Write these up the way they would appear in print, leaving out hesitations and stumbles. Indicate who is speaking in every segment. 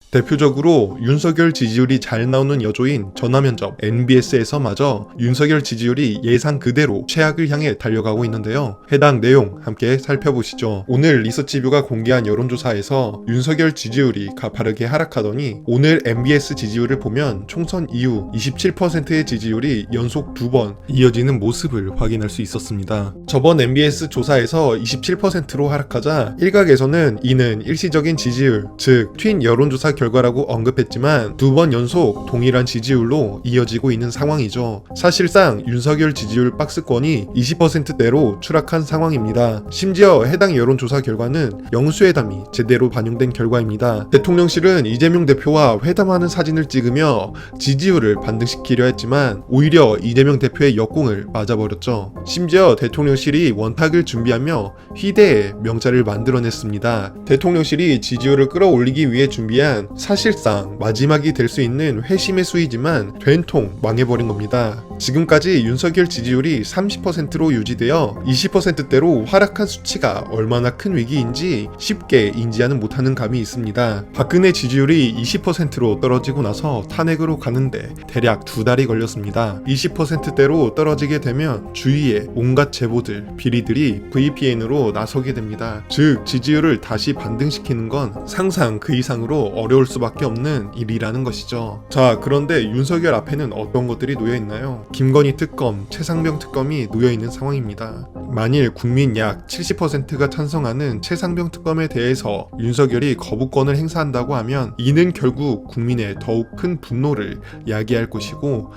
Speaker 1: 대표적으로 윤석열 지지율이 잘 나오는 여조인 전화면접 NBS에서마저 윤석열 지지율이 예상 그대로 최악을 향해 달려가고 있는데요. 해당 내용 함께 살펴보시죠. 오늘 리서치뷰가 공개한 여론조사에서 윤석열 지지율이 가파르게 하락하더니 오늘 MBS 지지율을 보면 총선 이후 27%의 지지율이 연속 2번 이어지는 모습을 확인할 수 있었습니다. 저번 MBS 조사에서 27%로 하락하자 일각에서는 이는 일시적인 지지율, 즉 트윈 여론조사 결과라고 언급했지만 2번 연속 동일한 지지율로 이어지고 있는 상황이죠. 사실상 윤석열 지지율 박스권이 20%대로 추락한 상황입니다. 심지어 해당 여론조사 결과는 영수회담이 제대로 반영된 결과입니다. 대통령실은 이재명 대표와 회담하는 사진을 찍으며 지지율을 반등시키려 했지만 오히려 이재명 대표의 역공을 맞아버렸죠. 심지어 대통령실이 원탁을 준비하며 희대의 명자를 만들어냈습니다. 대통령실이 지지율을 끌어올리기 위해 준비한 사실상 마지막이 될 수 있는 회심의 수이지만 된통 망해버린 겁니다. 지금까지 윤석열 지지율이 30%로 유지되어 20%대로 하락한 수치가 얼마나 큰 위기인지 쉽게 인지하는 못하는 감이 있습니다. 박근혜 지지율이 20%로 떨어지고 나서 탄핵으로 가는데 대략 2달이 걸렸습니다. 20%대로 떨어지게 되면 주위에 온갖 제보들, 비리들이 VPN으로 나서게 됩니다. 즉 지지율을 다시 반등시키는 건 상상 그 이상으로 어려울 수밖에 없는 일이라는 것이죠. 자, 그런데 윤석열 앞에는 어떤 것들이 놓여있나요? 김건희 특검, 최상병 특검이 놓여있는 상황입니다. 만일 국민 약 70%가 찬성하는 최상병 특검에 대해서 윤석열이 거부권을 행사한다고 하면 이는 결국 국민의 더욱 큰 분노를 야기할 것이고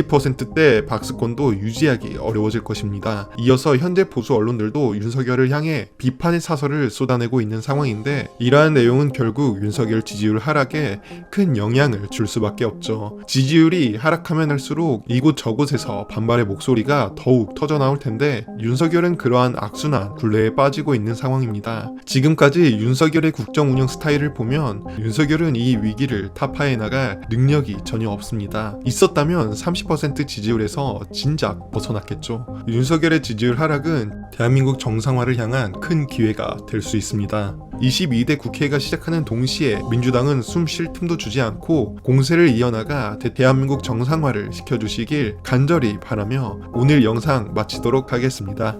Speaker 1: 20%대 박스권도 유지하기 어려워질 것입니다. 이어서 현재 보수 언론들도 윤석열을 향해 비판의 사설을 쏟아내고 있는 상황인데 이러한 내용은 결국 윤석열 지지율 하락에 큰 영향을 줄 수밖에 없죠. 지지율이 하락하면 할수록 이곳 저곳에서 반발의 목소리가 더욱 터져나올 텐데 윤석열은 그러한 악순환 굴레에 빠지고 있는 상황입니다. 지금까지 윤석열의 국정 운영 스타일을 보면 윤석열은 이 위기를 타파해 나갈 능력이 전혀 없습니다. 있었다면 30% 지지율에서 진작 벗어났겠죠. 윤석열의 지지율 하락은 대한민국 정상화를 향한 큰 기회가 될 수 있습니다. 22대 국회가 시작하는 동시에 민주당은 숨 쉴 틈도 주지 않고 공세를 이어나가 대한민국 정상화를 시켜주시길 간절히 바라며 오늘 영상 마치도록 하겠습니다.